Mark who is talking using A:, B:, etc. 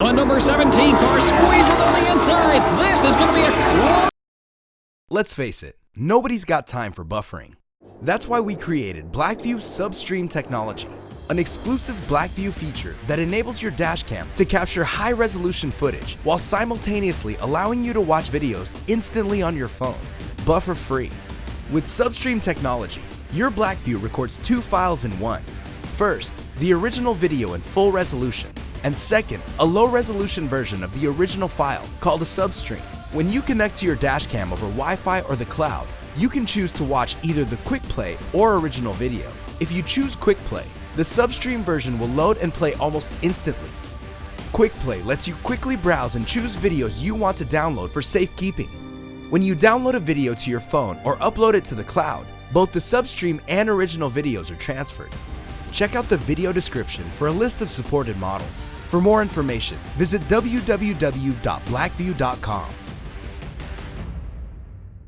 A: On number 17, car squeezes on the inside. This is going to be a...
B: Let's face it, nobody's got time for buffering. That's why we created Blackview Substream Technology, an exclusive Blackview feature that enables your dashcam to capture high-resolution footage while simultaneously allowing you to watch videos instantly on your phone, buffer-free. With Substream technology, your Blackview records two files in one. First, the original video in full resolution, and second, a low-resolution version of the original file called a substream. When you connect to your dashcam over Wi-Fi or the cloud, you can choose to watch either the Quick Play or original video. If you choose Quick Play, the substream version will load and play almost instantly. Quick Play lets you quickly browse and choose videos you want to download for safekeeping. When you download a video to your phone or upload it to the cloud, both the substream and original videos are transferred. Check out the video description for a list of supported models. For more information, visit www.blackview.com.